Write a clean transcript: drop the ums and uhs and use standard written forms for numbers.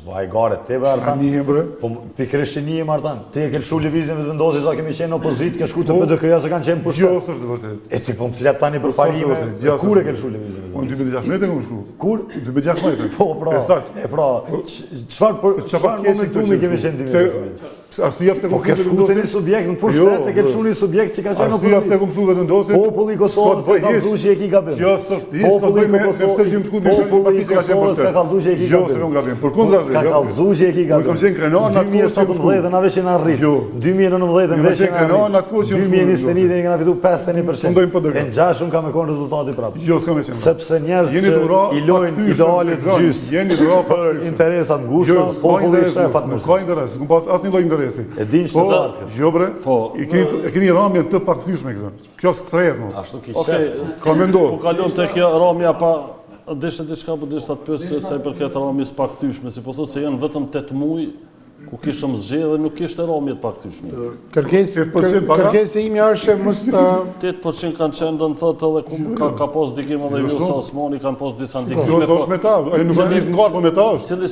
Vaj gare, te be Artan. Një bre. Po pikërisht një Artan. Ti e ke lëshu lëvizjen vetë vendosi sa kemi qenë opozit, ke shku të PDK-ja se kanë qenë pushtet. Jo, s'është vërtet. E ti po më flet tani për parime. Kur e ke lëshu lëvizjen? Po në 2016 kam shku. Kur? 2016. Po pra. E pra, çfarë momentumi kemi qenë 2016? Arsyeja pse Po ke shku të një subjekt në pushtet, e ke lëshu një subjekt që ka qenë opozit. Arsyeja pse kam shku vetë vendosin. Populli i Kosovës ka kallëzuar që e ki gabim. Jo, s'është. S'ka bëj me pse që më shku me populli i Kosovës ka kallëzuar që e ki gabim. Jo, s'kam gabim. Përkundër ka kallëzuar që e ki gabim. Kam qenë krenar në atë kohë që 2017 na veshin arrit. 2019 veshin krenar në atë kohë që 2021 ne kena fituar 51%. E ngjashëm ka me kon rezultati prapë. Jo, s'kam qenë. Sepse njerëz i lojnë idealet gjys. Jeni dhura për interesat ngushta, populli i shtrefat nuk ka interes, nuk pas asnjë lloj interesi. E din çfarë zartë. Jo bre. E keni ramjen të pakthyeshme këtë. Kjo s'kthehet më. Ashtu ki shef. Ka mendoj. Po kalon te kjo ramja pa deshte diçka po deshta të pyes se sa i përket ramjes pakthyeshme, si po thotë se janë vetëm 8 muaj ku kishëm zgjedhë dhe nuk kishte ramje të pakthyeshme. Kërkesa ime është mos 8% kanë qenë do të thotë edhe ku ka pas ndikim edhe ju sa Osmani kanë pas disa ndikime. Jo, është me ta, ai nuk është nisë nga po me ta është. Cili